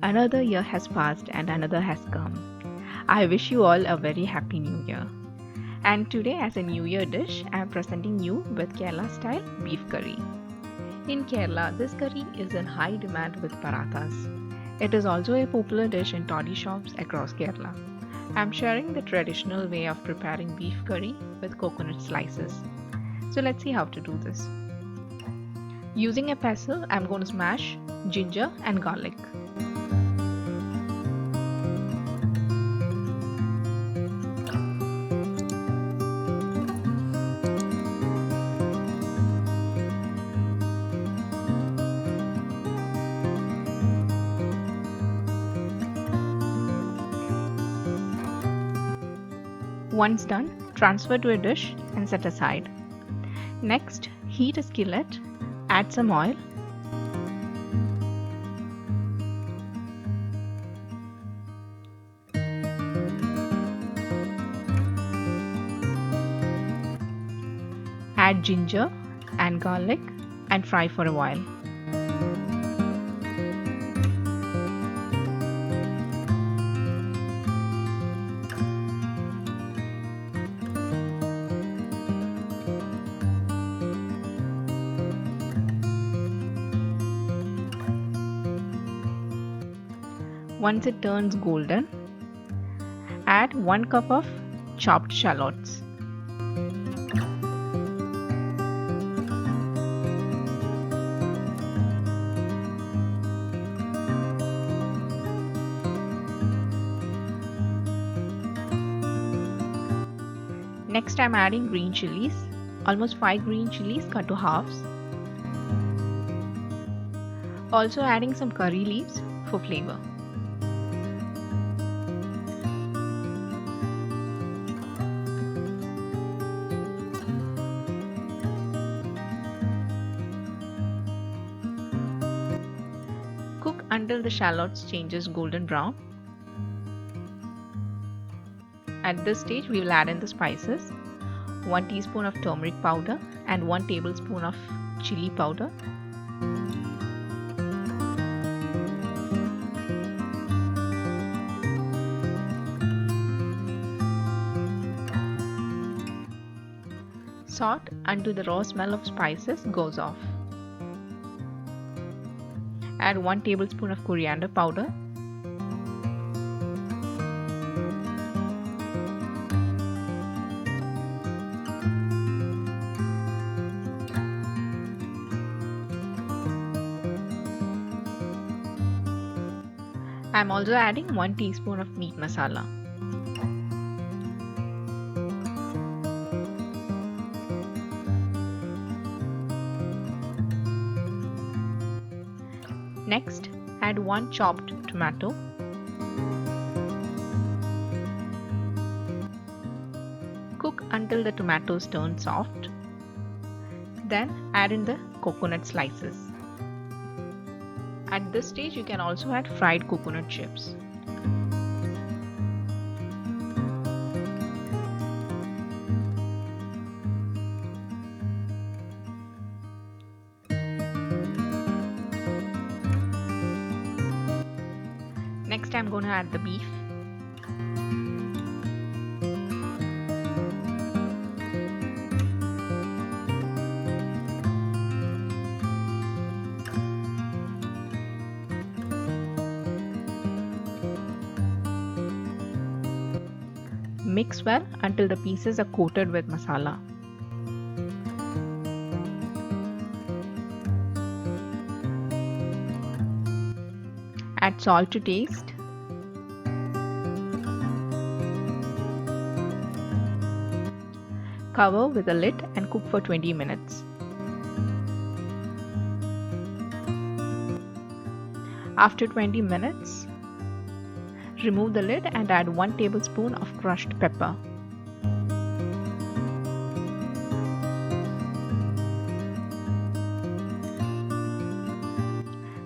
Another year has passed and another has come. I wish you all a very happy new year. And today, as a new year dish, I am presenting you with Kerala style beef curry. In Kerala, this curry is in high demand with parathas. It is also a popular dish in toddy shops across Kerala. I am sharing the traditional way of preparing beef curry with coconut slices. So let's see how to do this. Using a pestle, I am going to smash ginger and garlic. Once done, transfer to a dish and set aside. Next, heat a skillet, add some oil, add ginger and garlic and fry for a while. Once it turns golden, add 1 cup of chopped shallots. Next, I am adding green chilies, almost 5 green chilies cut to halves. Also adding some curry leaves for flavor. Cook until the shallots changes golden brown. At this stage, we will add in the spices, 1 teaspoon of turmeric powder and 1 tablespoon of chili powder. Salt until the raw smell of spices goes off. Add 1 tablespoon of coriander powder. I am also adding 1 teaspoon of meat masala. Next, add 1 chopped tomato. Cook until the tomatoes turn soft. Then add in the coconut slices. At this stage, you can also add fried coconut chips. Next, I'm going to add the beef. Mix well until the pieces are coated with masala. Add salt to taste. Cover with a lid and cook for 20 minutes. After 20 minutes, remove the lid and add 1 tablespoon of crushed pepper.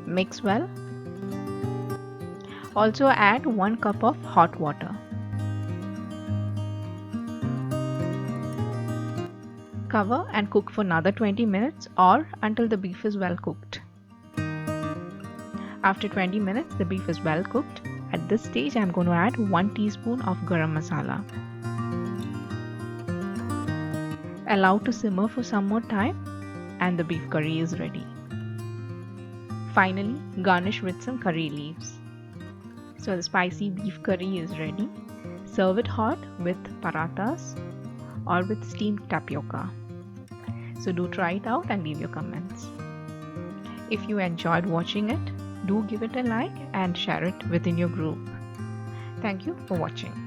Mix well. Also add 1 cup of hot water. Cover and cook for another 20 minutes or until the beef is well cooked. After 20 minutes, the beef is well cooked. At this stage, I'm going to add 1 teaspoon of Garam Masala. Allow to simmer for some more time and the beef curry is ready. Finally, garnish with some curry leaves. So the spicy beef curry is ready. Serve it hot with parathas or with steamed tapioca. So do try it out and leave your comments. If you enjoyed watching it, do give it a like and share it within your group. Thank you for watching.